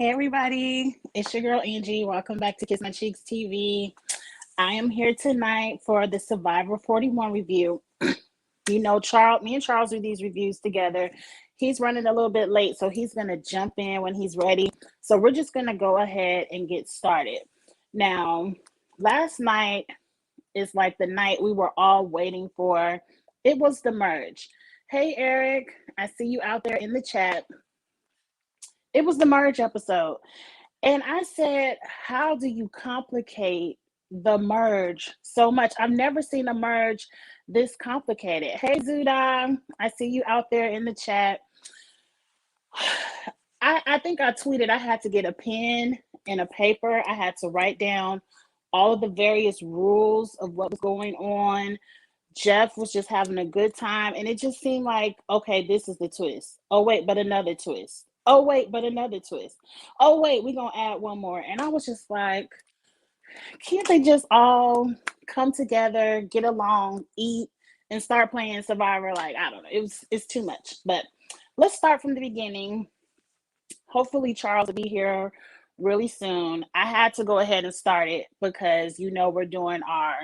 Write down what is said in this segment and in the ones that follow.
Hey everybody, it's your girl Angie. Welcome back to Kiss My Cheeks TV. I am here tonight for the Survivor 41 review. Me and Charles do these reviews together. He's running a little bit late, so he's gonna jump in when he's ready. So we're just gonna go ahead and get started. Now, last night is like the night we were all waiting for. It was the merge. Hey Eric, I see you out there in the chat. It was the merge episode. And I said, how do you complicate the merge so much? I've never seen a merge this complicated. Hey, Zuda, I see you out there in the chat. I think I tweeted I had to get a pen and a paper. I had to write down all of the various rules of what was going on. Jeff was just having a good time, and it just seemed like, okay, this is the twist. Oh, wait, but another twist. Oh, wait, but another twist. Oh, wait, we're going to add one more. And I was just like, can't they just all come together, get along, eat, and start playing Survivor? Like, I don't know. It's too much. But let's start from the beginning. Hopefully, Charles will be here really soon. I had to go ahead and start it because, we're doing our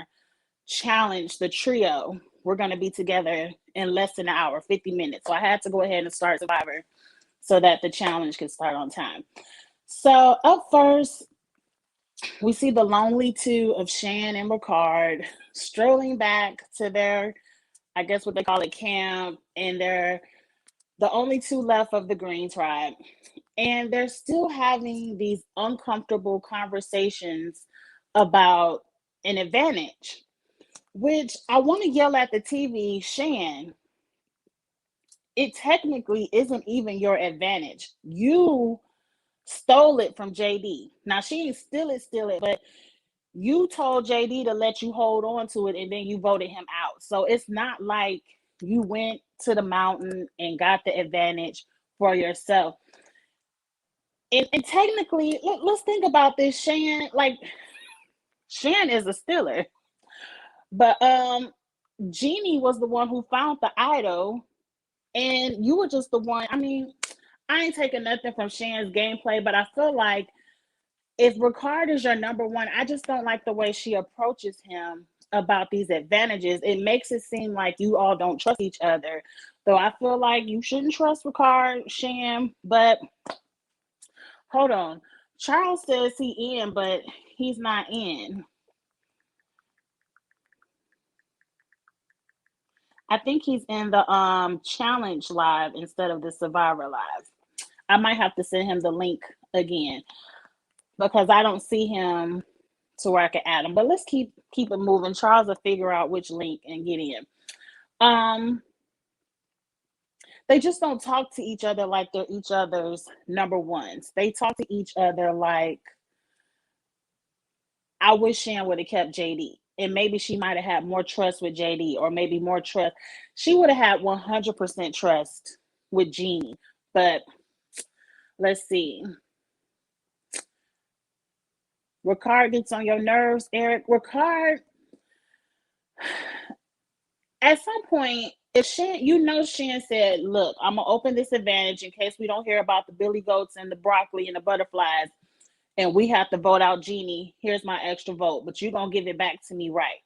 challenge, the trio. We're going to be together in less than an hour, 50 minutes. So I had to go ahead and start Survivor so that the challenge could start on time. So up first, we see the lonely two of Shan and Ricard strolling back to their, I guess what they call it, camp, and they're the only two left of the Green Tribe. And they're still having these uncomfortable conversations about an advantage, which I want to yell at the TV, Shan. It technically isn't even your advantage. You stole it from JD. Now she ain't steal it, but you told JD to let you hold on to it and then you voted him out. So it's not like you went to the mountain and got the advantage for yourself. And technically, let's think about this. Shan is a stealer. But Jeannie was the one who found the idol, and you were just the one. I mean, I ain't taking nothing from Shan's gameplay, but I feel like if Ricard is your number one, I just don't like the way she approaches him about these advantages. It makes it seem like you all don't trust each other. Though I feel like you shouldn't trust Ricard, Shan, but hold on. Charles says he in, but he's not in. I think he's in the challenge live instead of the Survivor live. I might have to send him the link again because I don't see him to where I can add him. But let's keep it moving. Charles will figure out which link and get in. They just don't talk to each other like they're each other's number ones. They talk to each other like, I wish Shan would have kept JD. And maybe she might have had more trust with JD, or maybe more trust. She would have had 100% trust with Jeannie. But let's see. Ricard gets on your nerves, Eric. Ricard, at some point, if Shan said, look, I'm going to open this advantage in case we don't hear about the billy goats and the broccoli and the butterflies, and we have to vote out Jeannie. Here's my extra vote, but you're going to give it back to me, right?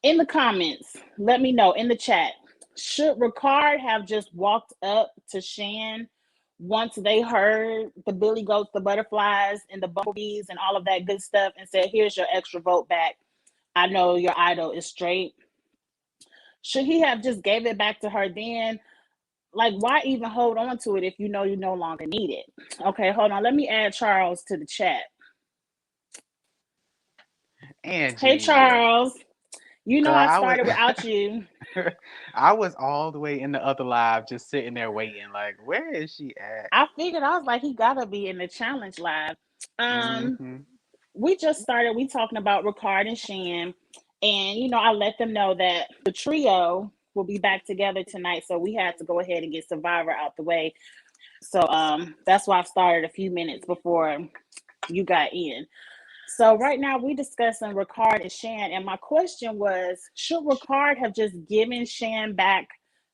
In the comments, let me know in the chat. Should Ricard have just walked up to Shan once they heard the billy goats, the butterflies, and the bumblebees and all of that good stuff and said, here's your extra vote back. I know your idol is straight. Should he have just gave it back to her then? Like, why even hold on to it if you know you no longer need it? Okay, hold on. Let me add Charles to the chat. Angie. Hey, Charles. You know Girl, I started without you. I was all the way in the other live just sitting there waiting. Like, where is she at? I figured, I was like, he gotta be in the challenge live. Um, Mm-hmm. we just started. We talking about Ricard and Shan, and I let them know that the trio will be back together tonight. So we had to go ahead and get Survivor out the way. So that's why I started a few minutes before you got in. So right now we discussing Ricard and Shan, and my question was, should Ricard have just given Shan back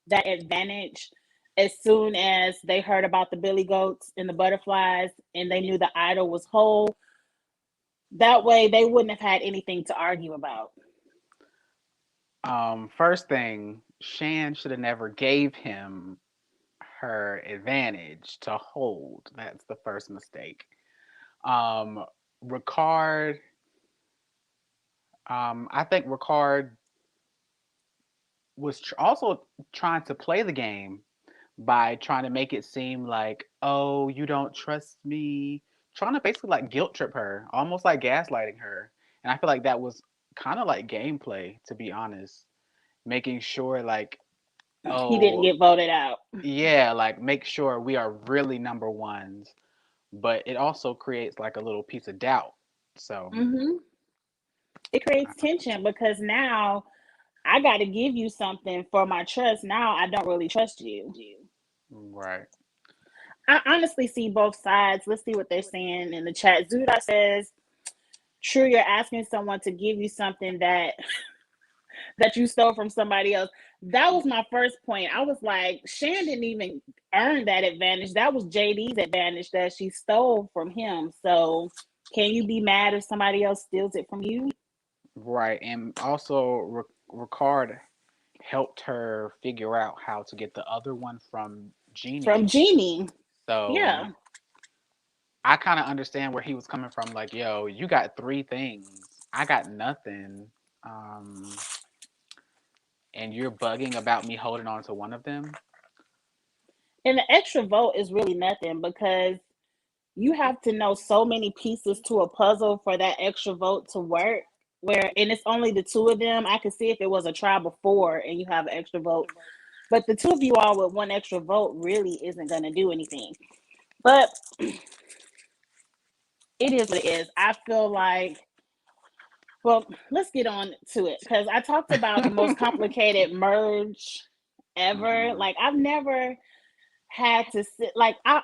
that advantage as soon as they heard about the billy goats and the butterflies and they knew the idol was whole. That way they wouldn't have had anything to argue about. First thing, Shan should have never gave him her advantage to hold. That's the first mistake. Um, Ricard, I think Ricard was also trying to play the game by trying to make it seem like, oh, you don't trust me, trying to basically like guilt trip her, almost like gaslighting her. And I feel like that was kind of like gameplay, to be honest, making sure like, He didn't oh, get voted out. yeah, like make sure we are really number ones, but it also creates like a little piece of doubt. So, Hmm. It creates tension because now I got to give you something for my trust. Now I don't really trust you. right. I honestly see both sides. Let's see what they're saying in the chat. Zuda says, "True, you're asking someone to give you something that you stole from somebody else." That was my first point. I was like, Shan didn't even earn that advantage. That was JD's advantage that she stole from him. So, can you be mad if somebody else steals it from you? Right. And also, Ricard helped her figure out how to get the other one from From Genie. Genie. So Yeah. I kind of understand where he was coming from. Like, yo, you got three things, I got nothing. Um, and you're bugging about me holding on to one of them. And the extra vote is really nothing because you have to know so many pieces to a puzzle for that extra vote to work. Where and it's only the two of them. I could see if it was a trial before and you have an extra vote, but the two of you all with one extra vote really isn't going to do anything. But it is what it is. I feel like, well, let's get on to it because I talked about the most complicated merge ever. Hmm. Like I've never had to sit like I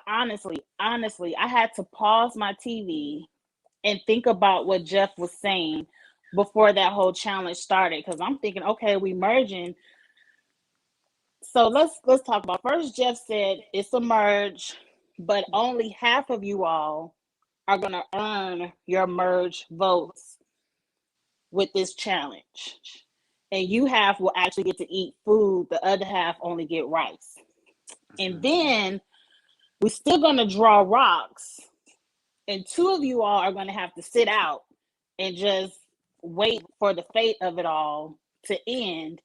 honestly I had to pause my TV and think about what Jeff was saying before that whole challenge started because I'm thinking, okay, we merging. So let's talk about first. Jeff said it's a merge, but only half of you all are gonna earn your merge votes with this challenge. And you half will actually get to eat food, the other half only get rice. And Hmm. then we're still gonna draw rocks, and two of you all are gonna have to sit out and just wait for the fate of it all to end.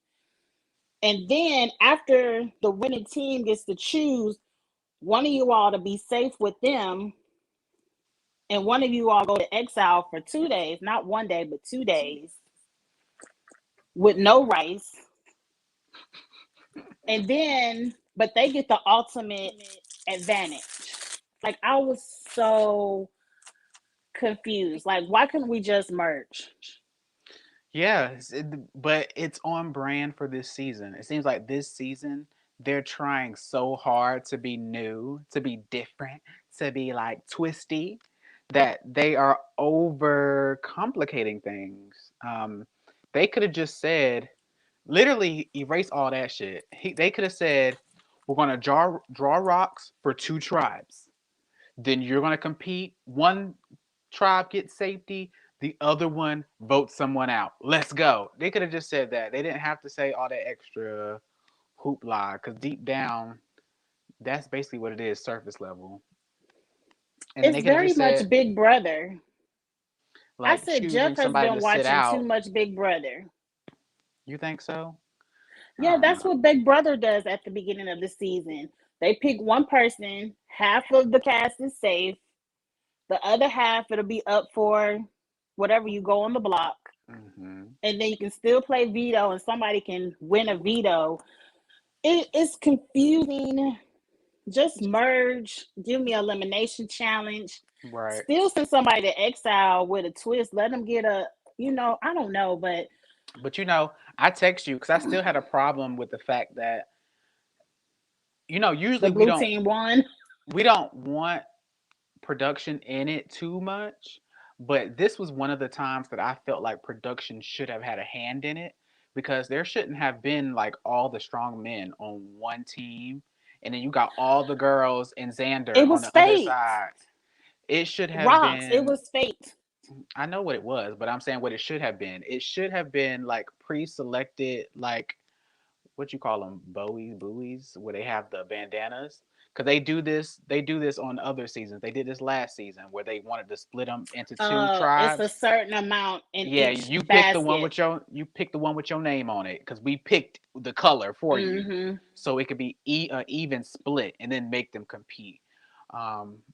And then after the winning team gets to choose one of you all to be safe with them, and one of you all go to exile for 2 days, not 1 day, but 2 days with no rice. And then, but they get the ultimate advantage. Like, I was so confused. Like, why couldn't we just merge? Yeah, but it's on brand for this season. It seems like this season they're trying so hard to be new, to be different, to be like twisty, that they are over complicating things. They could have just said, literally erase all that shit. They could have said, we're gonna draw rocks for two tribes. Then you're gonna compete. One tribe gets safety, the other one votes someone out. Let's go. They could have just said that. They didn't have to say all that extra hoopla because deep down, that's basically what it is, surface level. And then It's they could have very just much said, Big Brother. I like, said Jeff choosing has somebody been to sit watching too out. much Big Brother. You think so? I Yeah, don't that's know. what Big Brother does at the beginning of the season. They pick one person, half of the cast is safe, the other half it'll be up for whatever you go on the block. Hmm. And then you can still play veto and somebody can win a veto. It's confusing. Just merge, give me an elimination challenge. Right. Still send somebody to exile with a twist. Let them get a, I don't know, but But I text you because I still had a problem with the fact that, the usually we blue don't team won. we don't want production in it too much, but this was one of the times that I felt like production should have had a hand in it because there shouldn't have been like all the strong men on one team and then you got all the girls and Xander It on was the other fate. side. It should have Rocks. It been. was fate. I know what it was, but I'm saying what it should have been. It should have been like pre-selected, like what you call them, buoys, where they have the bandanas. Because they do this on other seasons. They did this last season where they wanted to split them into two It's a tribes. certain amount in Yeah, each you pick the one basket. with your name on it because we picked the color for you, Hmm. so it could be even split and then make them compete.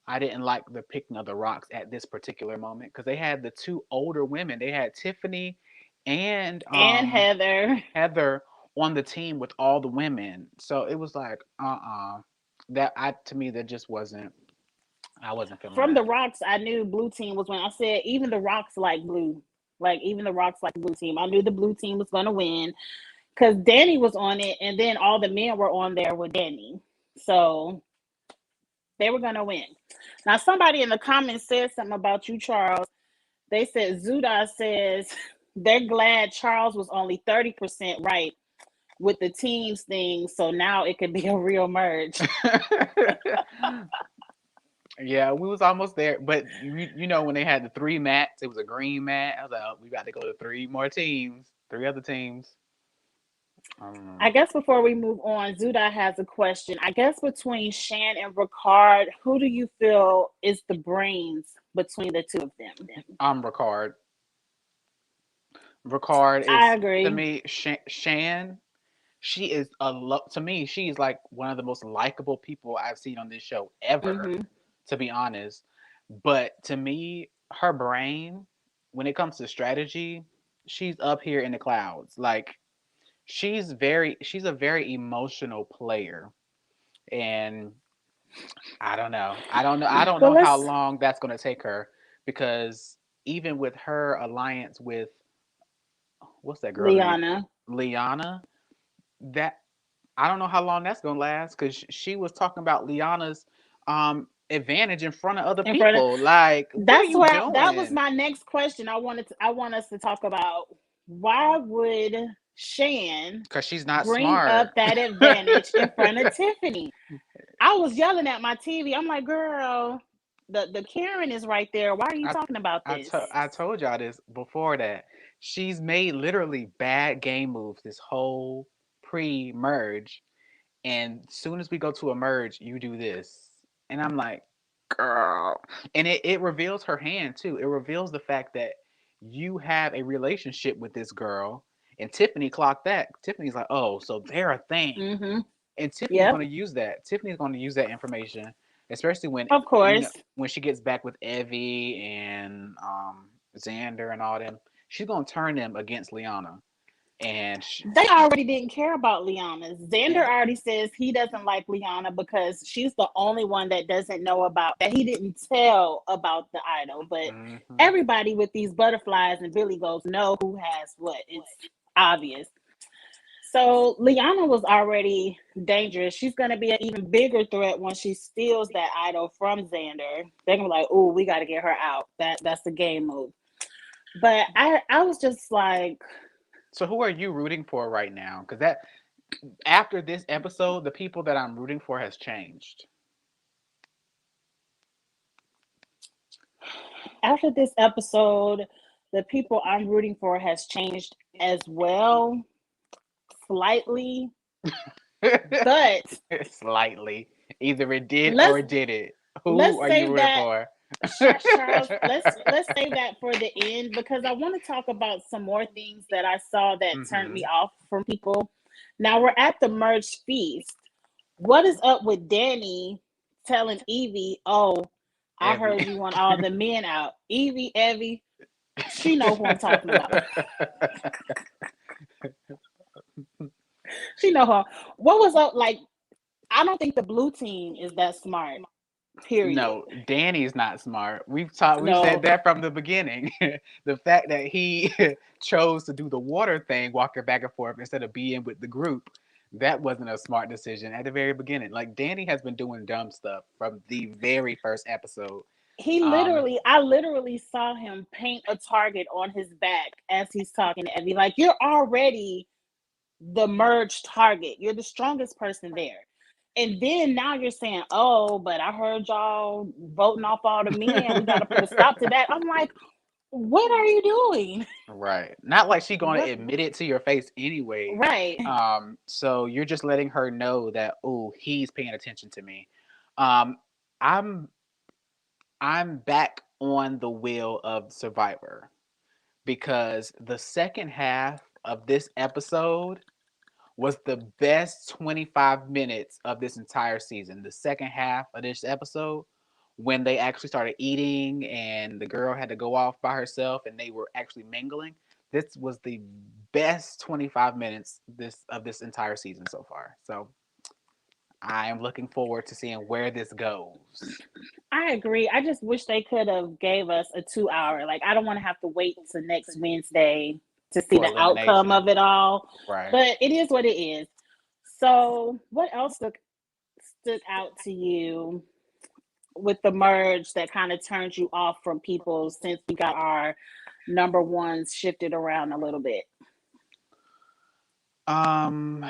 I didn't like the picking of the rocks at this particular moment because they had the two older women. They had Tiffany and And Heather. Heather on the team with all the women. So it was like, that I to me that just wasn't. I wasn't feeling From the that. Rocks, I knew blue team was when I said even the Rocks like blue. Like even the Rocks like blue team. I knew the blue team was gonna win because Danny was on it, and then all the men were on there with Danny, so they were gonna win. Now somebody in the comments said something about you, Charles. They said Zuda says they're glad Charles was only 30% right with the teams thing, so now it could be a real merge. Yeah, we was almost there, but you know when they had the three mats, it was a green mat. I was like, oh, we got to go to three more teams, three other teams. I Um, guess before we move on, Zuda has a question. I guess between Shan and Ricard, who do you feel is the brains between the two of them? I'm Ricard. Ricard I is to agree. me Shan. She is to me. She is like one of the most likable people I've seen on this show ever. Hmm. To be honest, but to me, her brain, when it comes to strategy, she's up here in the clouds. Like she's a very emotional player, and I don't know. I don't Well, know how let's long that's going to take her because even with her alliance with what's that girl name? Liana Liana, that I don't know how long that's going to last cuz she was talking about Liana's advantage in front of other in front of. people. Like, what are That's you where that was doing? my next question. I want us to talk about why would Shan Cuz she's not bring up smart. that advantage in front of Tiffany? I was yelling at my TV. I'm like, girl, the Karen is right there. Why are you I talking about this? I told y'all this before that she's made literally bad game moves this whole pre-merge, and soon as we go to a merge, you do this, and I'm like, girl, and it reveals her hand too. It reveals the fact that you have a relationship with this girl, and Tiffany clocked that. Tiffany's like, oh, so they're a thing, Mm-hmm. and Tiffany's Yep. going to use that. Tiffany's going to use that information, especially when Of course. when she gets back with Evie and Xander and all them. She's going to turn them against Liana, and They already didn't care about Liana. Xander and already says he doesn't like Liana because she's the only one that doesn't know about that he didn't tell about the idol. But mhm. everybody with these butterflies and Billy goes know who has what. It's obvious. So Liana was already dangerous. She's going to be an even bigger threat when she steals that idol from Xander. They're gonna be like, "Oh, we got to get her out." That's the game move. But I was just like, So who are you rooting for right now? Because that after this episode, the people that I'm rooting for has changed. after this episode, the people I'm rooting for has changed as well, slightly. But Slightly, either it did or let's it didn't. Who let's are you save rooting that, for? Charles. Let's save that for the end because I want to talk about some more things that I saw that turned me Hmm. off from people. Now we're at the merge feast. What is up with Danny telling Evie, "Oh, I Evie. heard you want all the men out." Evie, she know who I'm talking about. She know her. What was up? Like, I don't think the blue team is that smart. Period. No, Danny's not smart. We've said No, that from the beginning. The fact that he chose to do the water thing, walking back and forth instead of being with the group, that wasn't a smart decision at the very beginning. Like Danny has been doing dumb stuff from the very first episode. Um, I literally saw him paint a target on his back as he's talking to Evie. Like, you're already the merged target. You're the strongest person there. And then now you're saying, oh, but I heard y'all voting off all the men. We got to put a stop to that. I'm like, what are you doing? Right. Not like she gonna What? admit it to your face anyway. Right. So you're just letting her know that, oh, he's paying attention to me. Um, I'm I'm back on the wheel of Survivor because the second half of this episode was the best 25 minutes of this entire season. The second half of this episode, when they actually started eating and the girl had to go off by herself and they were actually mingling, this was the best 25 minutes this entire season so far. So I am looking forward to seeing where this goes I agree. I just wish they could have gave us a 2 hour. Like I don't want to have to wait to next Wednesday to see for the outcome of elimination. it all. Right. But it is what it is. So what else stood out to you with the merge that kind of turned you off from people since we got our number ones shifted around a little bit? Um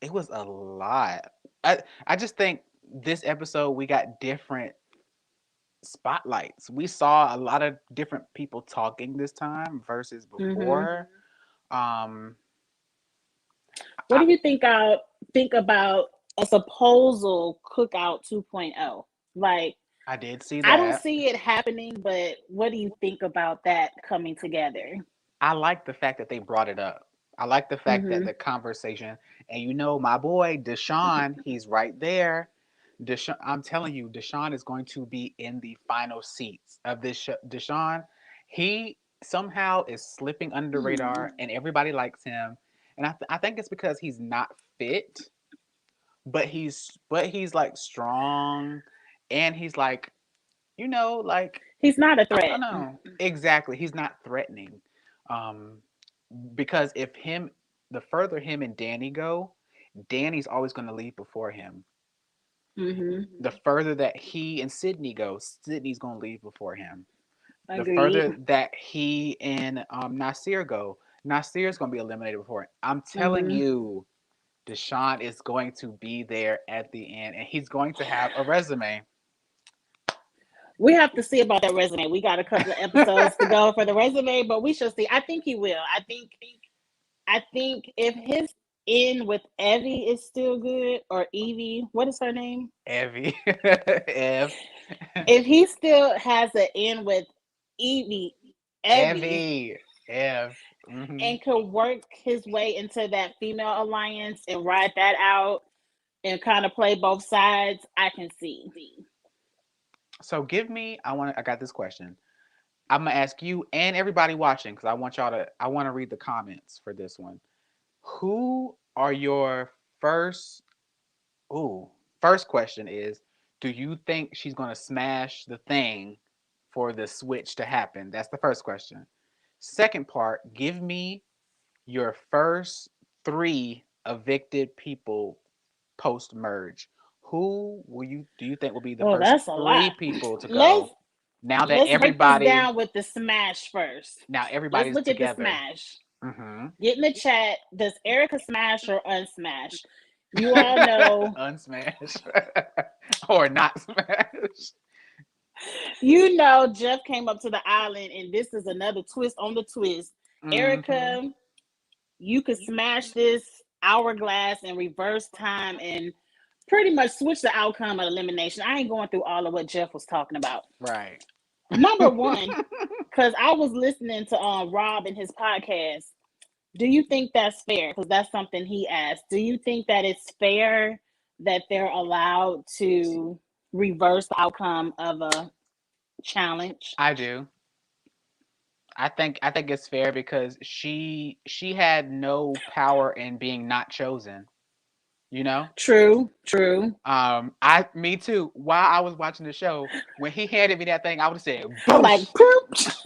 it was a lot. I just think this episode we got different spotlights. We saw a lot of different people talking this time versus Mm-hmm. before. Um, What I do you think about a supposal cookout 2.0? Like I did see I don't that. see it happening, but what do you think about that coming together? I like the fact that they brought it up. I like the fact that Mm-hmm. the conversation, and my boy Deshaun, he's right there. Deshaun, I'm telling you, Deshaun is going to be in the final seats of this show. Deshaun, he somehow is slipping under the radar, and everybody likes him. And I think it's because he's not fit, but he's like strong, and he's like like He's not a I don't threat. know exactly. He's not threatening, um, because if him the further him and Danny go, Danny's always going to leave before him. Mm-hmm. The further that he and Sydney go, Sydney's going to leave before him. The Agreed. further that he and Nasir go, Nasir's going to be eliminated before him. I'm telling Mm-hmm. you, Deshaun is going to be there at the end, and he's going to have a resume. We have to see about that resume. We got a couple of episodes to go for the resume, but we shall see. I think he will. I think if his in with Evie is still good, or Evie, what is her name? Evie, Ev, If he still has an in with Evie, Evie, Evie, Ev. Hmm. and could work his way into that female alliance and ride that out and kind of play both sides, I can see. So give me. I got this question. I'm gonna ask you and everybody watching because I want y'all to. I want to read the comments for this one. Who are your first? Ooh, first question is: do you think she's gonna smash the thing for the switch to happen? That's the first question. Second part: give me your first three evicted people post merge. Who will you do you think will be the Oh, first that's a three lot. people to Let's go now that let's break this everybody down with the smash first. now Let's everybody's look at the together? smash. Mm-hmm. Get in the chat. Does Erica smash or unsmash? You all know. Unsmash or not smash. Jeff came up to the island, and this is another twist on the twist. Mm-hmm. Erica, you could smash this hourglass and reverse time and pretty much switch the outcome of elimination. I ain't going through all of what Jeff was talking about. Right. Number one, because I was listening to Rob and his podcast. Do you think that's fair? Because that's something he asked. Do you think that it's fair that they're allowed to reverse the outcome of a challenge? I do. I think it's fair because she had no power in being not chosen. You know. True, true. I me too. While I was watching the show, when he handed me that thing, I would have said, I'm like, "Boosh,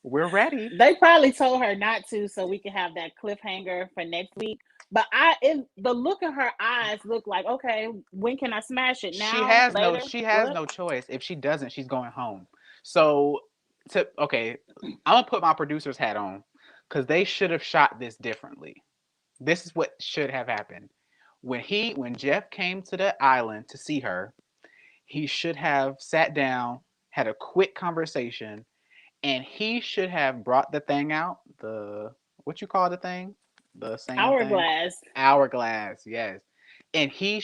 we're ready." they probably told her not to so we can have that cliffhanger for next week. But the look in her eyes looked like, okay, when can I smash it? She Now, has no later, she has what? no choice. If she doesn't, she's going home. So okay, I'm gonna put my producer's hat on because they should have shot this differently. This is what should have happened. When Jeff came to the island to see her, he should have sat down, had a quick conversation, and he should have brought the thing out. The what you call the thing? The sand thing? Hourglass. Hourglass, yes. And he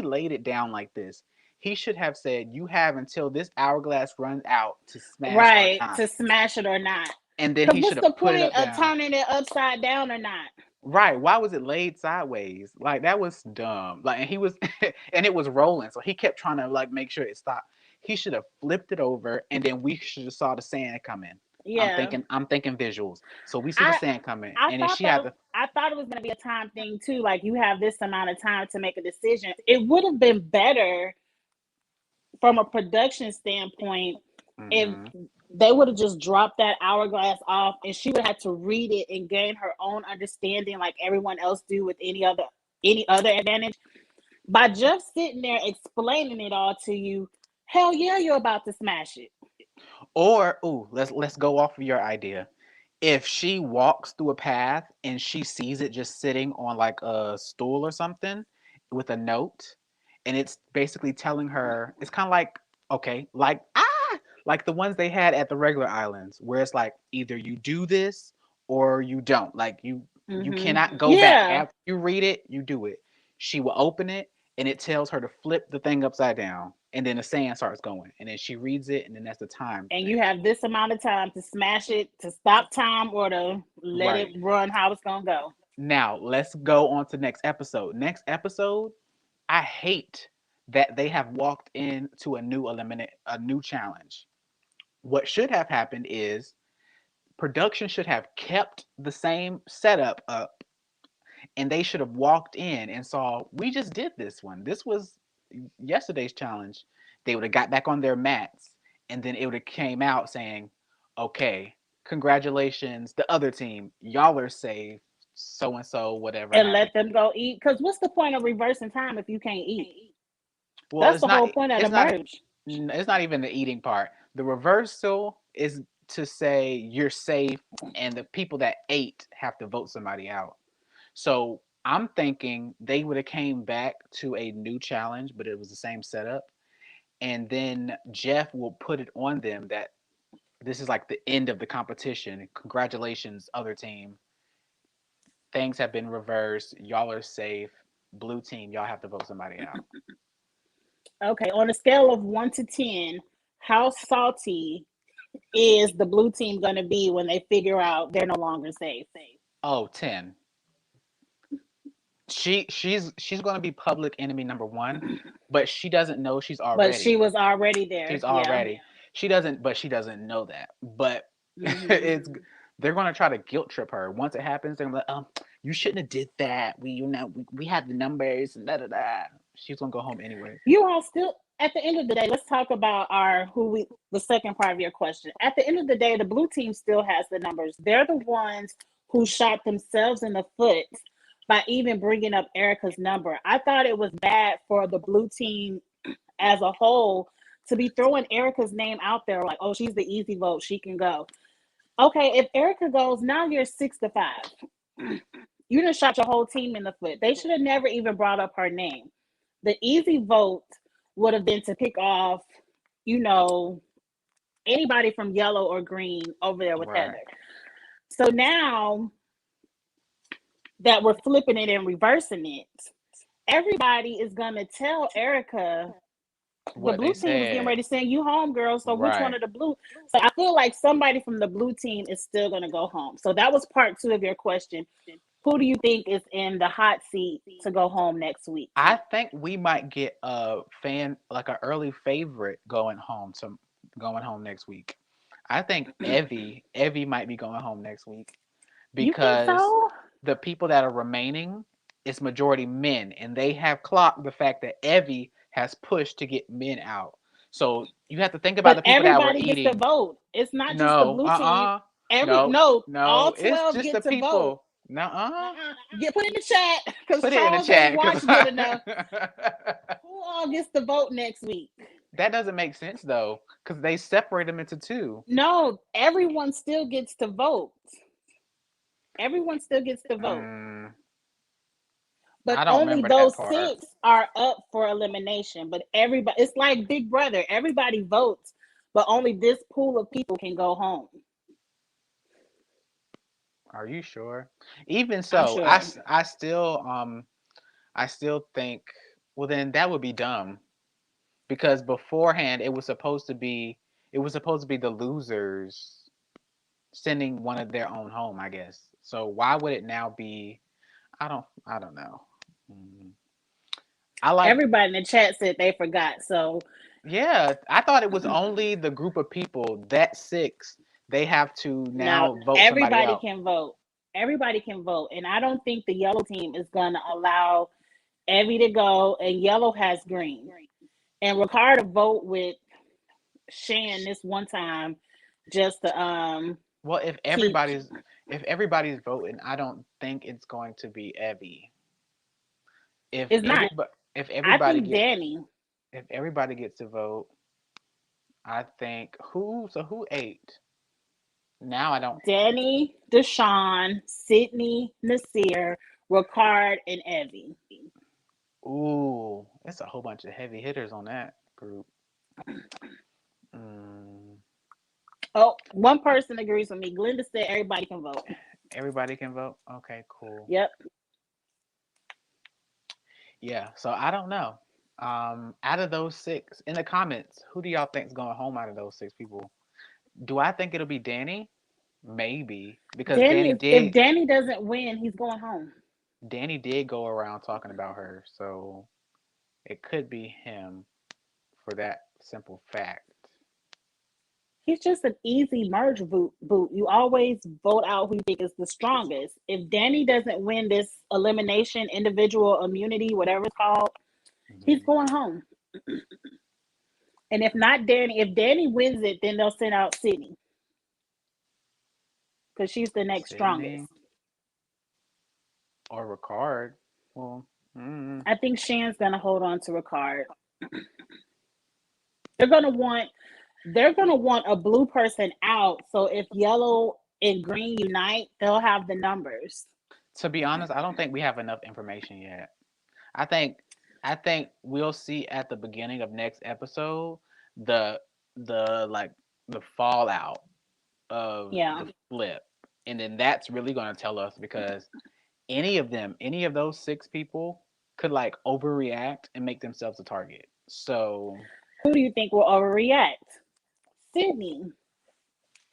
laid it down like this. He should have said, "You have until this hourglass runs out to smash or Right, not." to smash it or not. And then Because he should what's the have put it point up of down. turning it upside down or not? Right. Why was it laid sideways? Like that was dumb. Like and he was and it was rolling. So he kept trying to like make sure it stopped. He should have flipped it over and then we should have saw the sand come in. Yeah. I'm thinking visuals. So we see the I sand come in I and then thought she that had to I thought it was gonna be a time thing too. Like you have this amount of time to make a decision. It would have been better from a production standpoint if hmm they would have just dropped that hourglass off and she would have had to read it and gain her own understanding like everyone else do with any other advantage. By just sitting there explaining it all to you, hell yeah, you're about to smash it. Or let's go off of your idea. If she walks through a path and she sees it just sitting on like a stool or something with a note, and it's basically telling her, it's kind of like, okay, like the ones they had at the regular islands, where it's like either you do this or you don't. Like you cannot go back. Yeah. After you read it, you do it. She will open it and it tells her to flip the thing upside down, and then the sand starts going, and then she reads it, and then that's the time And you thing. have this amount of time to smash it, to stop time, or to let it Right. run how it's gonna go. Now, let's go on to next episode. Next episode, I hate that they have walked into a new challenge. What should have happened is production should have kept the same setup up and they should have walked in and saw we just did this one. This was yesterday's challenge. They would have got back on their mats and then it would have came out saying, "Okay, congratulations, the other team. Y'all are safe. So and so, whatever And happened." let them go eat. Because what's the point of reversing time if you can't eat? Well, That's the whole point of the it's not merge. it's not even the eating part. The reversal is to say you're safe and the people that ate have to vote somebody out. So I'm thinking they would have came back to a new challenge, but it was the same setup. And then Jeff will put it on them that this is like the end of the competition. Congratulations, other team. Things have been reversed. Y'all are safe. Blue team, y'all have to vote somebody out. Okay, on a scale of 1 to 10, how salty is the blue team gonna be when they figure out they're no longer safe? Oh, 10. She's going to be public enemy number 1, but she doesn't know she's But she already. was already there. She's Yeah. already. She doesn't, but she doesn't know that. But Hmm. it's they're going to try to guilt trip her. Once it happens, they're going to be like, you shouldn't have did that. We had the numbers and da da da. She's going to go home anyway. You all still at the end of the day, let's talk about our who we the second part of your question. At the end of the day, the blue team still has the numbers. They're the ones who shot themselves in the foot by even bringing up Erica's number. I thought it was bad for the blue team as a whole to be throwing Erica's name out there like, oh, she's the easy vote, she can go. Okay, if Erica goes, now you're 6-5. You done shot your whole team in the foot. They should have never even brought up her name. The easy vote would have been to pick off, you know, anybody from yellow or green over there with Right. Heather. So now that we're flipping it and reversing it, everybody is gonna tell Erica the What they blue team is getting said. ready to send you home, girl. So which one Right. of the blue? So I feel like somebody from the blue team is still gonna go home. So that was part two of your question. Who do you think is in the hot seat to go home next week? I think we might get a fan like an early favorite going home next week. I think Evie might be going home next week You think because so? the people that are remaining is majority men, and they have clocked the fact that Evie has pushed to get men out. So you have to think about But the people that were everybody gets to eating. vote. It's not just the No, blue team. Every no, no, all no. It's 12 just the get to vote. people. No, Get put in the chat because put it in the Charles ain't chat because watched good enough. Who all gets to vote next week? that doesn't make sense though, because they separate them into two. No, everyone still gets to vote. Everyone still gets to vote. Mm, But I don't only remember that those part. six are up for elimination. But everybody, it's like Big Brother. Everybody votes, but only this pool of people can go home. Are you sure? Even I'm so, sure. I still think, well, then that would be dumb because beforehand it was supposed to be the losers sending one of their own home, I guess. So why would it now be? I don't know. Mm. I like Everybody in the chat said they forgot. So Yeah, I thought it was only the group of people that six. They have to now now vote somebody everybody out. can vote. Everybody can vote. And I don't think the yellow team is going to allow Evie to go, and yellow has green. And Ricardo vote with Shan this one time just to Well, keep. if everybody's voting, I don't think it's going to be Evie. It's not. If I everybody think get Danny. if everybody gets to vote, I think who ate? Now I don't. Danny, Deshawn, Sydney, Nasir, Ricard, and Evie. Ooh, it's a whole bunch of heavy hitters on that group. Mm, Oh, one person agrees with me. Glenda said everybody can vote. everybody can vote. Okay, cool. Yep. Yeah, so I don't know. Out of those six, in the comments, who do y'all think's going home out of those six people? Do I think it'll be Danny? Maybe because Danny is, if Danny doesn't win, he's going home. Danny did go around talking about her, so it could be him for that simple fact. He's just an easy merge boot. You always vote out who you think is the strongest. If Danny doesn't win this elimination, individual immunity, whatever it's called, he's Mhm. going home. And if not Danny, if Danny wins it, then they'll send out Sydney because she's the next strongest. Sydney or Ricard? Well, I think Shan's gonna hold on to Ricard. They're gonna want a blue person out. So if yellow and green unite, they'll have the numbers. to be honest, I don't think we have enough information yet. I think I think we'll see at the beginning of next episode the like the fallout of Yeah. the flip. And then that's really going to tell us because any of those six people could like overreact and make themselves a target. So Who do you think will overreact? Sydney.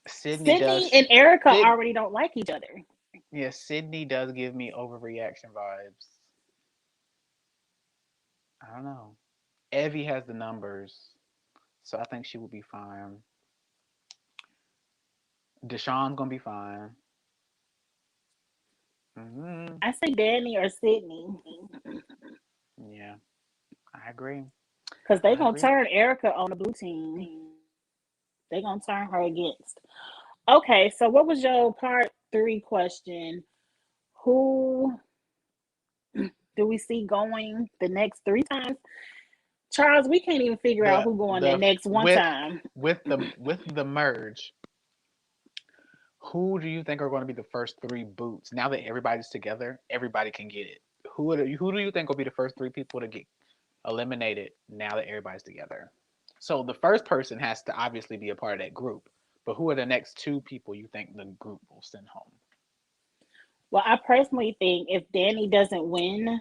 Sydney Sydney does and Erica Sid already don't like each other. yeah, Sydney does give me overreaction vibes. I don't know. Evie has the numbers, so I think she will be fine. Deshaun's gonna be fine. Hmm. I say Danny or Sydney Yeah, I agree. because they're I gonna agree. turn Erica on the blue team. They're gonna turn her against. Okay, so what was your part three question? Who do we see going the next three times? Charles, we can't even figure out who going the The next one time. with the merge, who do you think are going to be the first three boots? Now that everybody's together, everybody can get it. Who do you think will be the first three people to get eliminated now that everybody's together? So the first person has to obviously be a part of that group. But who are the next two people you think the group will send home? Well, I personally think if Danny doesn't win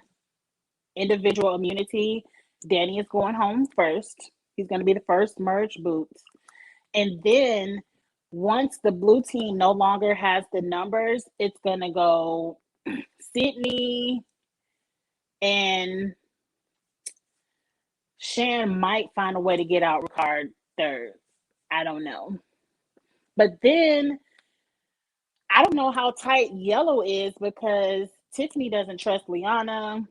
individual immunity, Danny is going home first. He's going to be the first merge boots. And then once the blue team no longer has the numbers, it's going to go Sydney and Shan might find a way to get out Ricard third. I don't know. But then I don't know how tight Yellow is because Tiffany doesn't trust Liana.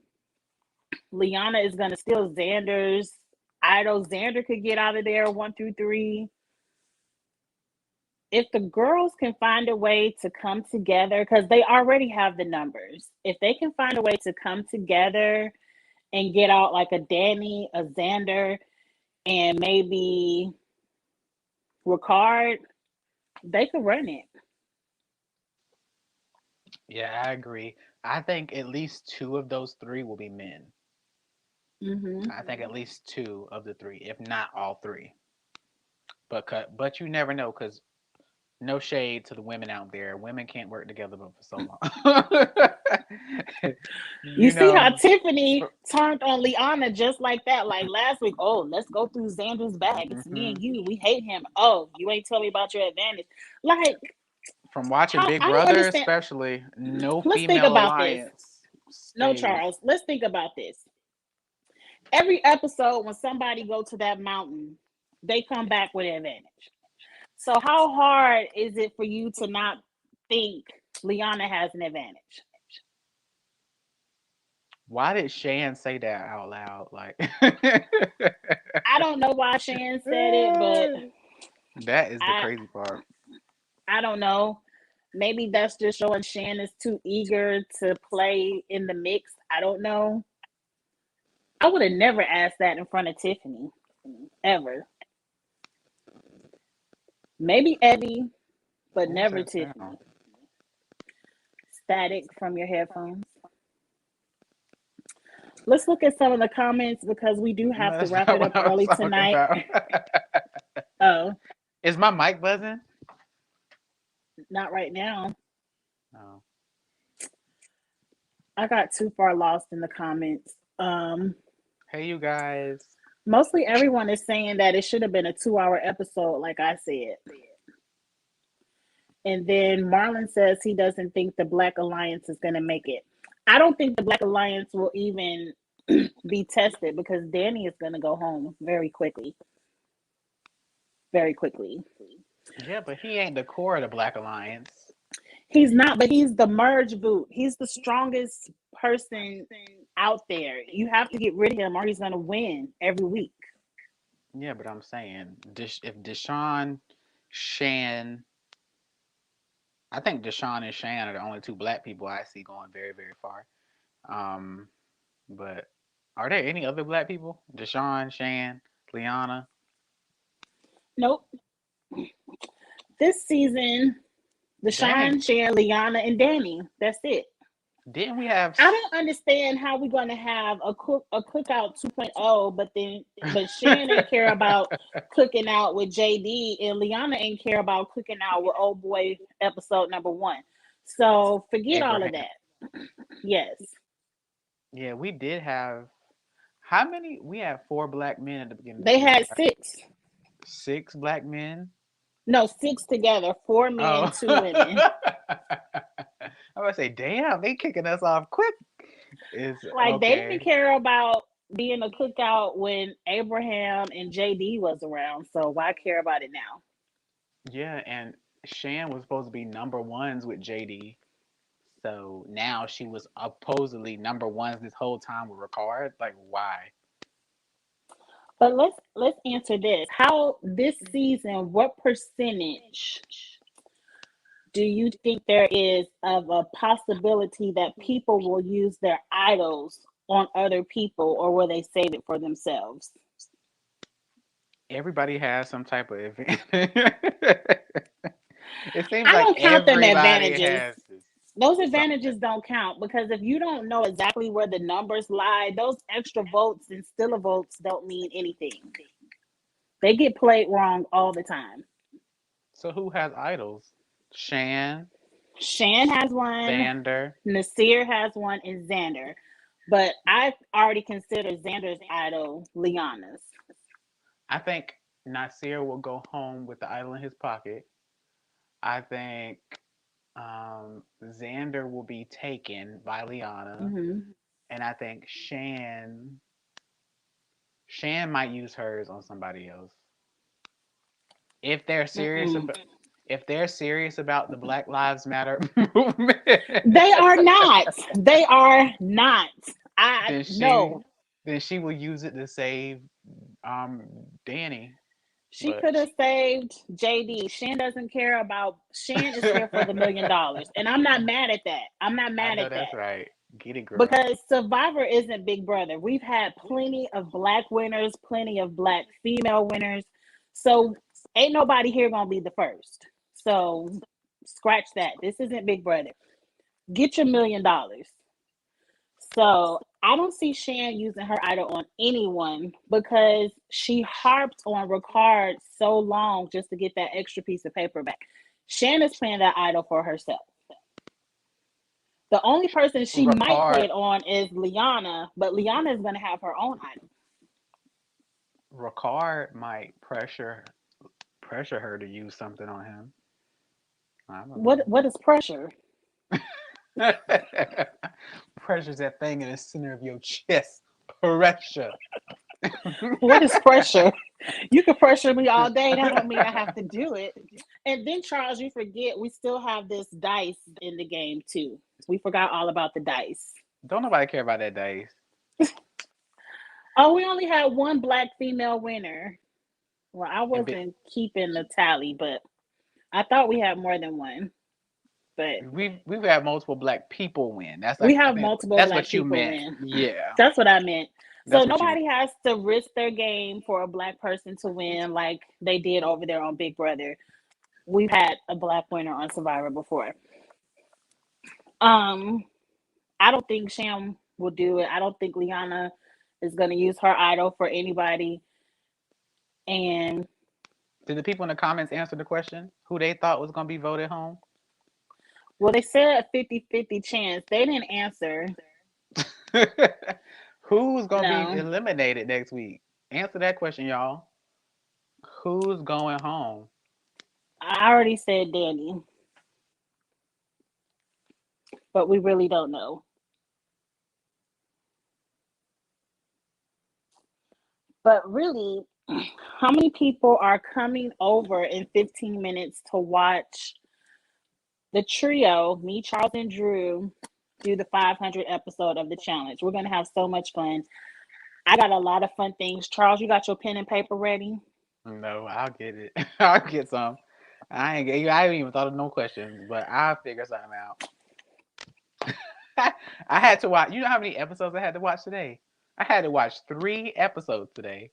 Liana is going to steal Xander's. I know Xander could get out of there 1 through 3. If the girls can find a way to come together, because they already have the numbers, if they can find a way to come together and get out like a Danny, a Xander, and maybe Ricard, they could run it. Yeah, I agree. I think at least two of those three will be men. Hmm. I think at least two of the three, if not all three. But you never know because no shade to the women out there. Women can't work together but for so long. You you see how know. Tiffany turned on Liana just like that, like last week. Oh, let's go through Xander's bag. It's me Hmm. and you. We hate him. Oh, you ain't tell me about your advantage. Like, From watching how Big I don't Brother, understand. especially, no Let's think female about this. alliance No, stays. Charles. Let's think about this. Every episode, when somebody go to that mountain, they come back with an advantage. So how hard is it for you to not think Liana has an advantage? Why did Shan say that out loud? Like, I don't know why Shan said it, but that is the I crazy part. I don't know. Maybe that's just showing Shan is too eager to play in the mix. I don't know. I would have never asked that in front of Tiffany, ever. Maybe Evie, but What was never that sound? Tiffany. Static from your headphones. Let's look at some of the comments because we do have to That's wrap not it up what I was early talking tonight. about. Oh, Is my mic buzzing? not right now. No. I got too far lost in the comments. Hey, you guys. Mostly everyone is saying that it should have been a 2 hour episode, like I said. And then Marlon says he doesn't think the Black Alliance is going to make it. I don't think the Black Alliance will even be tested because Danny is going to go home very quickly. Very quickly. Yeah, but he ain't the core of the Black Alliance. He's not, but he's the merge boot. He's the strongest person out there. You have to get rid of him or he's going to win every week. Yeah, but I'm saying, if Deshaun, Shan, I think Deshaun and Shan are the only two black people I see going very, very far. Um, but are there any other black people? Deshaun, Shan, Liana. Nope. This season, Dang, Deshaun, Sharon, Liana, and Danny. That's it. didn't we have? I don't understand how we're going to have a cookout 2.0, but Sharon ain't care about cooking out with JD, and Liana ain't care about cooking out with old boy episode number 1. So forget all of Abraham. that. Yes. Yeah, we did have. How many? We had four black men at the beginning of the They season, had right? 6. Six black men. No, 6 together, 4 men, Oh, 2 women. I would say, damn, they kicking us off quick. Is Like they didn't okay. care about being a cookout when Abraham and JD was around. So why care about it now? Yeah, and Shan was supposed to be number ones with JD. So now she was supposedly number ones this whole time with Ricard. Like, why? But let's answer this. How this season, what percentage do you think there is of a possibility that people will use their idols on other people or will they save it for themselves? Everybody has some type of event. It seems I like don't count them everybody advantages. has this Those something. advantages don't count because if you don't know exactly where the numbers lie, those extra votes and still votes don't mean anything. They get played wrong all the time. So who has idols? Shan, Shan has one, Xander. Nasir has one, and Xander. But I already consider Xander's idol Liana's. I think Nasir will go home with the idol in his pocket. I think Xander will be taken by Liana, Mm-hmm. and I think Shan might use hers on somebody else if they're serious Mm-mm. about if they're serious about the Black Lives Matter movement. They are not. They are not. I then she no. then she will use it to save um Danny. She But could have saved JD. Shan doesn't care about. Shan is here for the $1 million, and I'm not mad at that. I'm not I mad know at that's that right. Get it, girl. because Survivor isn't Big Brother. We've had plenty of black winners, plenty of black female winners. So ain't nobody here gonna be the first. So scratch that. This isn't Big Brother. Get your $1 million. So I don't see Shan using her idol on anyone because she harped on Ricard so long just to get that extra piece of paper back. Shan is playing that idol for herself. The only person she might play Ricard it on is Liana, but Liana is going to have her own idol. Ricard might pressure her to use something on him. I don't What is pressure? know. Pressure's that thing in the center of your chest. Pressure. What is pressure? You can pressure me all day. That don't mean I have to do it. And then Charles, you forget we still have this dice in the game too. We forgot all about the dice. Don't nobody care about that dice. Oh, we only had one black female winner. Well, I And be, wasn't keeping the tally, but I thought we had more than one. But we've had multiple black people win. That's we like I have think multiple that's black what you people meant. win. Yeah, That's what I meant. So that's what you meant. nobody has to risk their game for a black person to win like they did over there on Big Brother. We've had a black winner on Survivor before. Um, I don't think Sham will do it. I don't think Liana is going to use her idol for anybody. And Did the people in the comments answer the question? Who they thought was gonna be voted home? well, they said a 50-50 chance. They didn't answer. Who's gonna be No, eliminated next week? Answer that question, y'all. Who's going home? I already said Danny, but we really don't know. But really, how many people are coming over in 15 minutes to watch the trio, me, Charles, and Drew, do the 500 episode of the challenge? We're going to have so much fun. I got a lot of fun things. Charles, you got your pen and paper ready? No, I'll get it. I'll get some. I ain't even thought of no questions, but I'll figure something out. I had to watch. You know how many episodes I had to watch today? I had to watch 3 episodes today,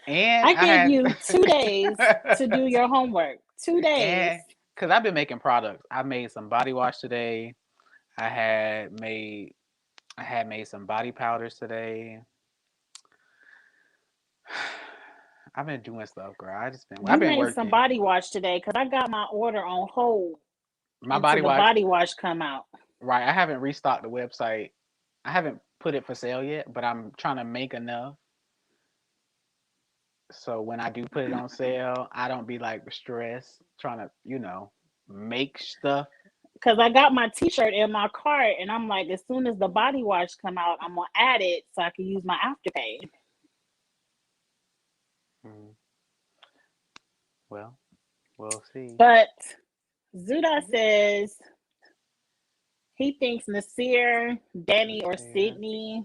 and I I gave had, you 2 days to do your homework. 2 days. and because I've been making products. I made some body wash today. I had made I had made some body powders today. I've been doing stuff, girl. I've You been made some working. body wash today because I got my order on hold My until body the wash, body wash come out. right? I haven't restocked the website. I haven't put it for sale yet, but I'm trying to make enough so when I do put it on sale, I don't be like stressed trying to, make stuff. Because I got my t-shirt in my cart and I'm like, as soon as the body wash come out, I'm gonna add it so I can use my afterpay. Mm, well, we'll see. But Zuda says he thinks Nasir, Danny, or Yeah. Sydney.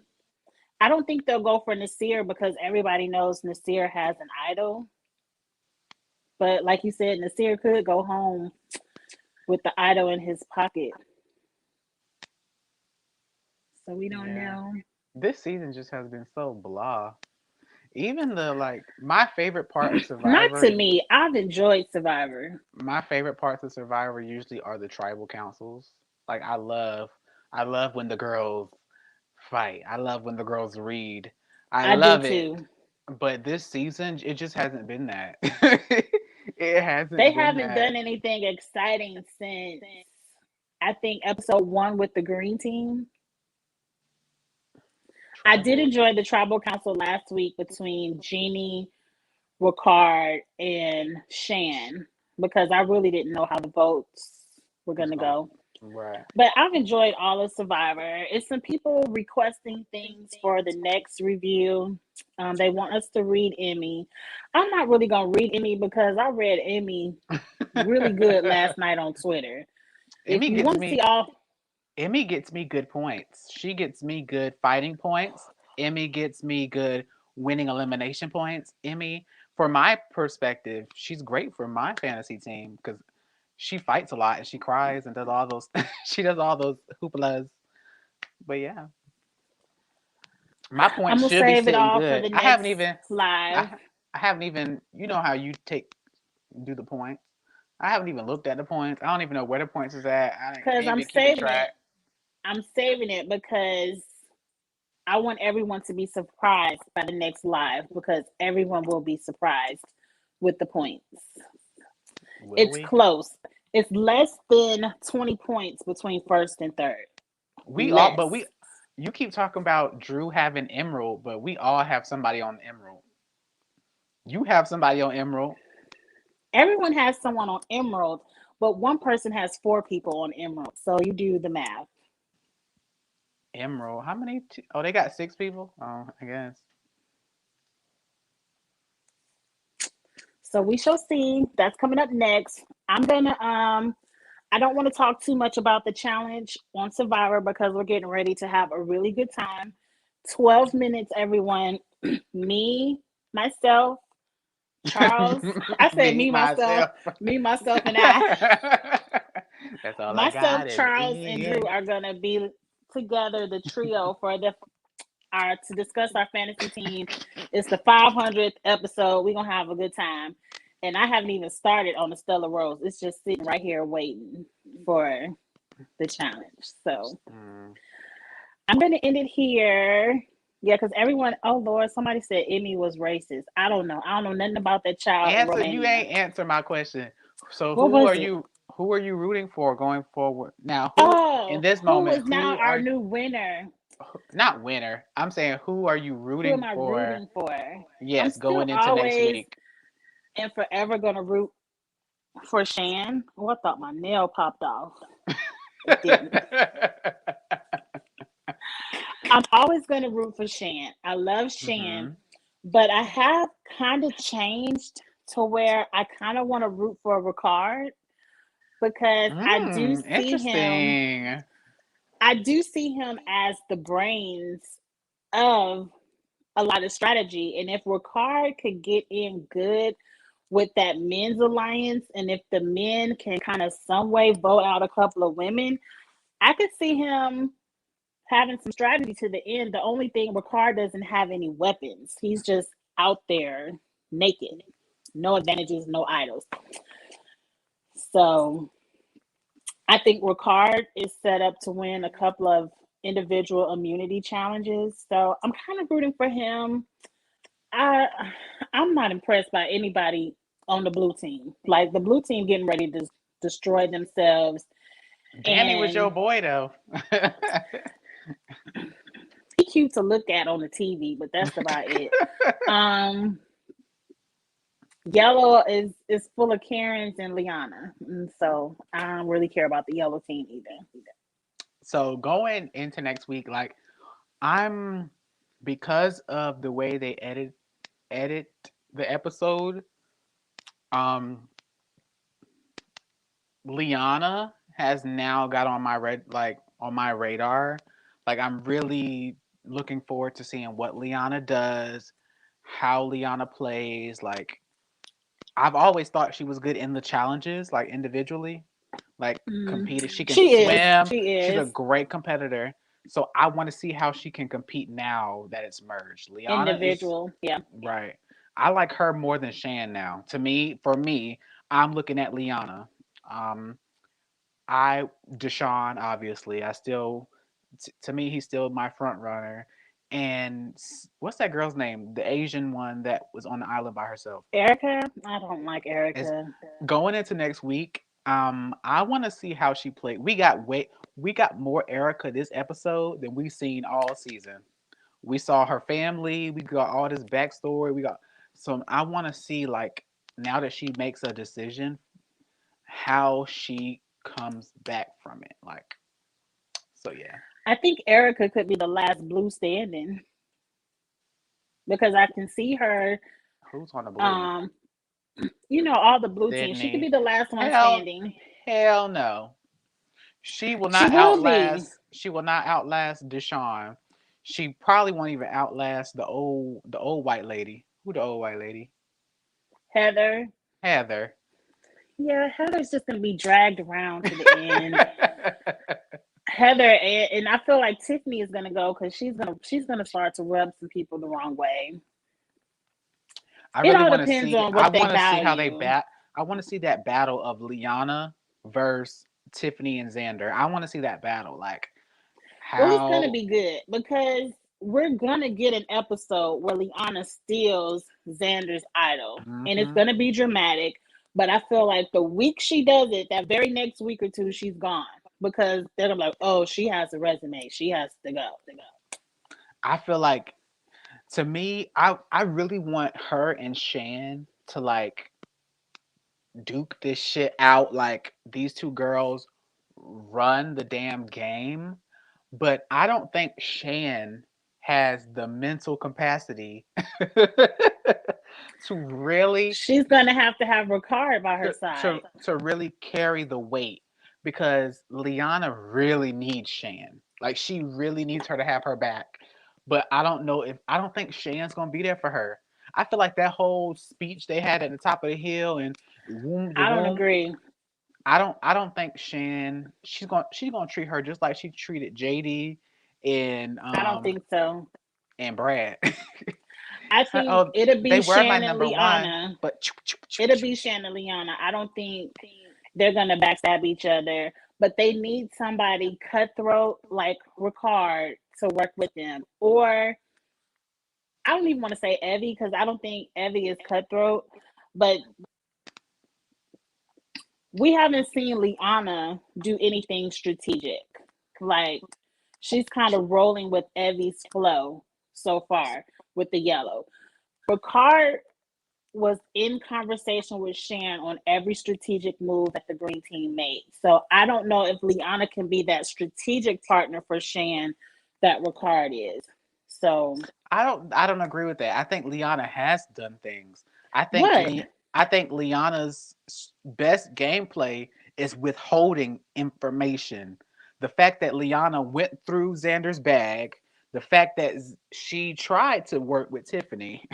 I don't think they'll go for Nasir because everybody knows Nasir has an idol. But like you said, Nasir could go home with the idol in his pocket. So we don't Yeah. know. This season just has been so blah. Even my favorite part of Not Survivor, to me. I've enjoyed Survivor. my favorite parts of Survivor usually are the tribal councils. Like I love when the girls fight. I love when the girls read. I I do love it. too. But this season, it just hasn't been that. It They hasn't been haven't that. done anything exciting since I think episode 1 with the green team. I did Tribal. enjoy the tribal council last week between Jeannie, Ricard, and Shan because I really didn't know how the votes were It's going to going go. right. But I've enjoyed all of Survivor. It's some people requesting things for the next review. They want us to read Emmy. I'm not really going to read Emmy because I read Emmy really good last night on Twitter. If Emmy you gets want to see me. all, Emmy gets me good points. She gets me good fighting points. Emmy gets me good winning elimination points. Emmy, from my perspective, she's great for my fantasy team because she fights a lot and she cries and does all those. She does all those hoopalas. But yeah, my I'm points going to should be save it sitting all for good. the I haven't next even. live I, I haven't even. You know how you do the points. I haven't even looked at the points. I don't even know where the points is at. I because ain't I'm been keeping saving it. track. I'm saving it because I want everyone to be surprised by the next live because everyone will be surprised with the points. Will It's we? close. It's less than 20 points between first and third. We all, but Less. we. You keep talking about Drew having Emerald, but we all have somebody on Emerald. You have somebody on Emerald. Everyone has someone on Emerald, but one person has four people on Emerald. So you do the math. Emerald. How many? Oh, they got 6 people. Oh, I guess. So we shall see. That's coming up next. I'm gonna I don't want to talk too much about the challenge on Survivor because we're getting ready to have a really good time. 12 minutes, everyone. Me, myself, Charles. I said Me, me, myself, myself. me, myself, and I. That's all I Myself, got is Charles, and Drew in. are gonna be together, the trio for the our to discuss our fantasy team. It's the 500th episode. We're gonna have a good time. And I haven't even started on the Stella Rose. It's just sitting right here waiting for the challenge. So Mm. I'm gonna end it here. Yeah, because everyone, oh Lord, somebody said Emmy was racist. I don't know. I don't know nothing about that child in Answer. You Romania. ain't answer my question. So What who are was it? you? Who are you rooting for going forward? Now, who in Oh, this who moment? is now Who our are new winner? not winner? I'm saying who are you Who am rooting I for? rooting for? I'm Yes, still going into next always week. and forever gonna root for Shan. Oh, I thought my nail popped off. It didn't. I'm always gonna root for Shan. I love Shan, Mm-hmm. but I have kind of changed to where I kind of want to root for Ricard because Interesting. I do see him as the brains of a lot of strategy. And if Ricard could get in good with that men's alliance, and if the men can kind of some way vote out a couple of women, I could see him having some strategy to the end. The only thing, Ricard doesn't have any weapons. He's just out there naked. No advantages, no idols. So I think Ricard is set up to win a couple of individual immunity challenges. So I'm kind of rooting for him. I I'm not impressed by anybody on the blue team. Like the blue team getting ready to destroy themselves, Danny was your and boy though. he cute to look at on the TV, but that's about it. Um, Yellow is full of Karens and Liana, and so I don't really care about the yellow team either. So going into next week, like I'm because of the way they edit the episode, um Liana has now got on my on my radar. Like I'm really looking forward to seeing what Liana does, how Liana plays. Like I've always thought she was good in the challenges, like individually. Like Mm. competed. She can She is. swim. She She's a is great competitor. So I want to see how she can compete now that it's merged. Liana is individual. Yeah. right. I like her more than Shan now. For me, I'm looking at Liana. Um, I Deshaun, obviously. To me, he's still my front runner. And what's that girl's name? The Asian one that was on the island by herself. Erica, I don't like Is Erica. going into next week. I want to see how she played. We got more Erica this episode than we've seen all season. We saw her family. We got all this backstory. We got so I want to see like now that she makes a decision, how she comes back from it. Like so, yeah. I think Erica could be the last blue standing because I can see her. Who's on the blue? Um, all the blue teams. She could be Sydney. the last one Hell, standing. hell no. She will She not will be. outlast. She will not outlast Deshawn. She probably won't even outlast the old white lady. Who the old white lady? Heather. Heather. Yeah, Heather's just gonna be dragged around to the end. Heather and I feel like Tiffany is gonna go because she's gonna start to rub some people the wrong way. I It really all want to depends see. on I what they want to see how they value. bat. I want to see that battle of Liana versus Tiffany and Xander. I want to see that battle. Like Well, it's gonna How? be good because we're gonna get an episode where Liana steals Xander's idol, and it's Hmm. gonna be dramatic. But I feel like the week she does it, that very next week or two, she's gone because they're gonna be like, "Oh, she has a resume. She has to go." I feel like, to me, I really want her and Shan to like duke this shit out. Like these two girls run the damn game, but I don't think Shan has the mental capacity to really She's gonna have to have Ricard by her to, to side. to really carry the weight, because Liana really needs Shan. Like she really needs her to have her back. But I don't think Shan's gonna be there for her. I feel like that whole speech they had at the top of the hill and the I don't womb. agree. I don't think Shan, she's gonna treat her just like she treated JD and I don't think so. Brad. I think Oh, it'll they be were my Shan and number one, Liana. but It'll be Shan and Liana. I don't think they're gonna backstab each other, but they need somebody cutthroat like Ricard to work with them. Or I don't even want to say Evie because I don't think Evie is cutthroat, but we haven't seen Liana do anything strategic. Like she's kind of rolling with Evie's flow so far with the yellow. Ricard was in conversation with Shan on every strategic move that the green team made. So I don't know if Liana can be that strategic partner for Shan that Ricard is. So I don't agree with that. I think Liana has done things. I think what? Lee I think Liana's best gameplay is withholding information. The fact that Liana went through Xander's bag, the fact that she tried to work with Tiffany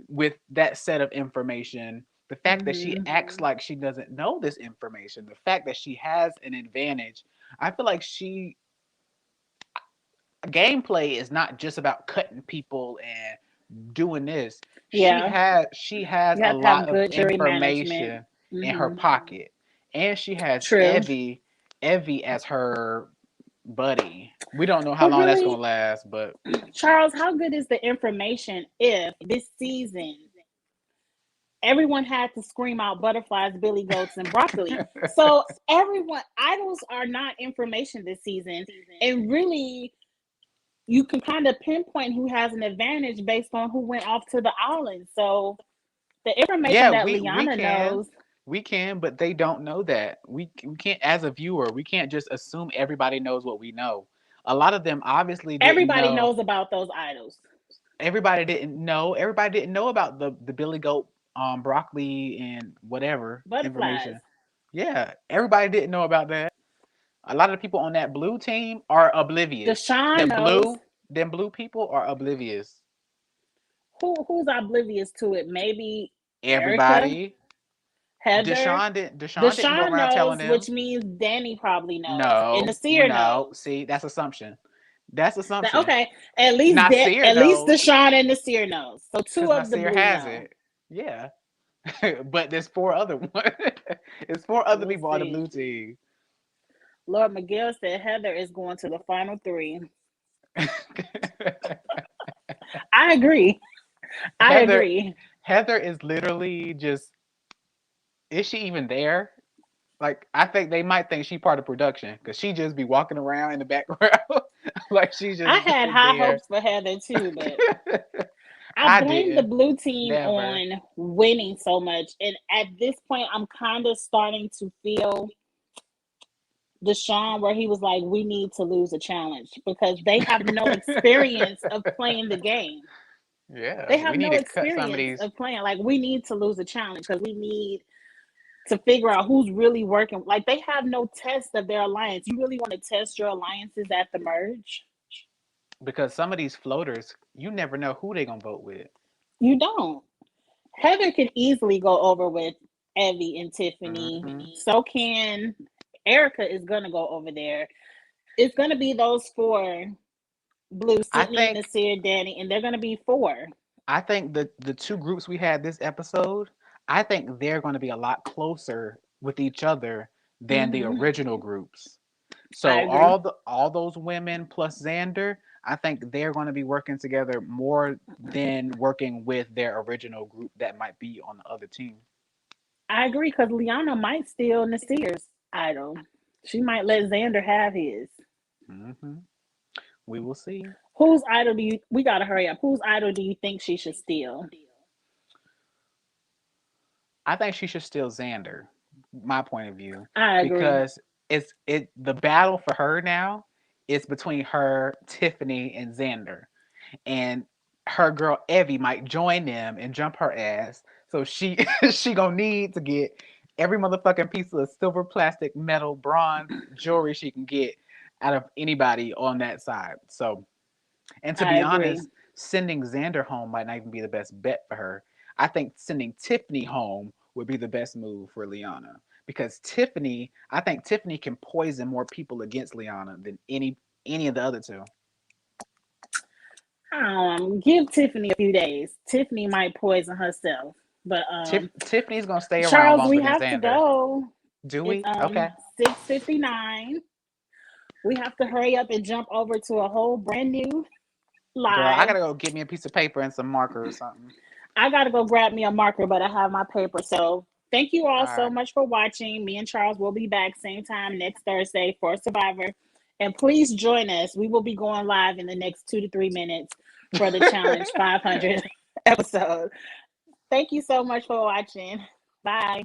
with that set of information, the fact that she Mm-hmm. acts like she doesn't know this information, the fact that she has an advantage. I feel like she gameplay is not just about cutting people and doing this. Yeah, She has you a have to have lot of good jury management. information in her Mm-hmm. pocket. And she has True. Evie as her buddy. We don't know how But long that's gonna really, last, but Charles, how good is the information if this season everyone had to scream out butterflies, billy goats, and broccoli? So everyone idols are not information this season, and really you can kind of pinpoint who has an advantage based on who went off to the island. So the information yeah, that we Liana can. knows, We can, but they don't know that. We can't, as a viewer, we can't just assume everybody knows what we know. A lot of them obviously didn't everybody know. knows about those idols. Everybody didn't know about the Billy Goat, broccoli and whatever Butterflies. information. Yeah, everybody didn't know about that. A lot of the people on that blue team are oblivious. Deshaun knows. Them blue people are oblivious. Who's oblivious to it? Maybe Erica, Everybody. Heather. Deshaun didn't go Deshaun around telling knows, which them. means Danny probably knows, and No, Nasir no. knows. See, that's assumption. That's That assumption. okay, at least Nasir at least knows Deshaun and Nasir knows. So because two of the Nasir blue has know. it. Yeah, but there's four other ones. It's four other We'll people on the see. blue team. Lord Miguel said Heather is going to the final three. I agree. I Heather agree. Heather is literally just, is she even there? Like I think they might think she part of production because she just be walking around in the background like she I just had high there. hopes for Heather too, but I I blame the didn't. blue team Never. on winning so much. And at this point, I'm kind of starting to feel Deshaun where he was like, we need to lose a challenge because they have no experience of playing the game. Yeah, They we have need no to cut some of experience these. of playing. Like, we need to lose a challenge because we need to figure out who's really working. Like, they have no test of their alliance. You really want to test your alliances at the merge? Because some of these floaters, you never know who they gonna vote with. You don't. Heather can easily go over with Evie and Tiffany. Hmm. So can Erica is gonna go over there. It's gonna be those four: Blue, I Sydney, think Nasir, Danny, and they're gonna be four. the two groups we had this episode, I think they're going to be a lot closer with each other than the Mm-hmm. original groups. I So agree. all those women plus Xander, I think they're going to be working together more than working with their original group that might be on the other team. I agree because Liana might steal Nasir's idol. She might let Xander have his. Hmm. We will see. Whose idol do you? We gotta hurry up. Whose idol do you think she should steal? I think she should steal Xander. My point of view, I agree. because it the battle for her now is between her, Tiffany, and Xander, and her girl Evie might join them and jump her ass. So she she gonna need to get every motherfucking piece of silver, plastic, metal, bronze jewelry she can get out of anybody on that side. So, and to I be agree. honest, sending Xander home might not even be the best bet for her. I think sending Tiffany home would be the best move for Liana because Tiffany, I think Tiffany can poison more people against Liana than any of the other two. Give Tiffany a few days. Tiffany might poison herself. But Tiffany's gonna stay around Charles, longer we than have to Xander. go. Do It's we? Okay. 6:59. We have to hurry up and jump over to a whole brand new Girl, I live. gotta go get me a piece of paper and some marker or something. I gotta go grab me a marker, but I have my paper. So thank you all All so right. much for watching. Me and Charles will be back same time next Thursday for Survivor. And please join us. We will be going live in the next 2 to 3 minutes for the Challenge 500 episode. Thank you so much for watching. Bye.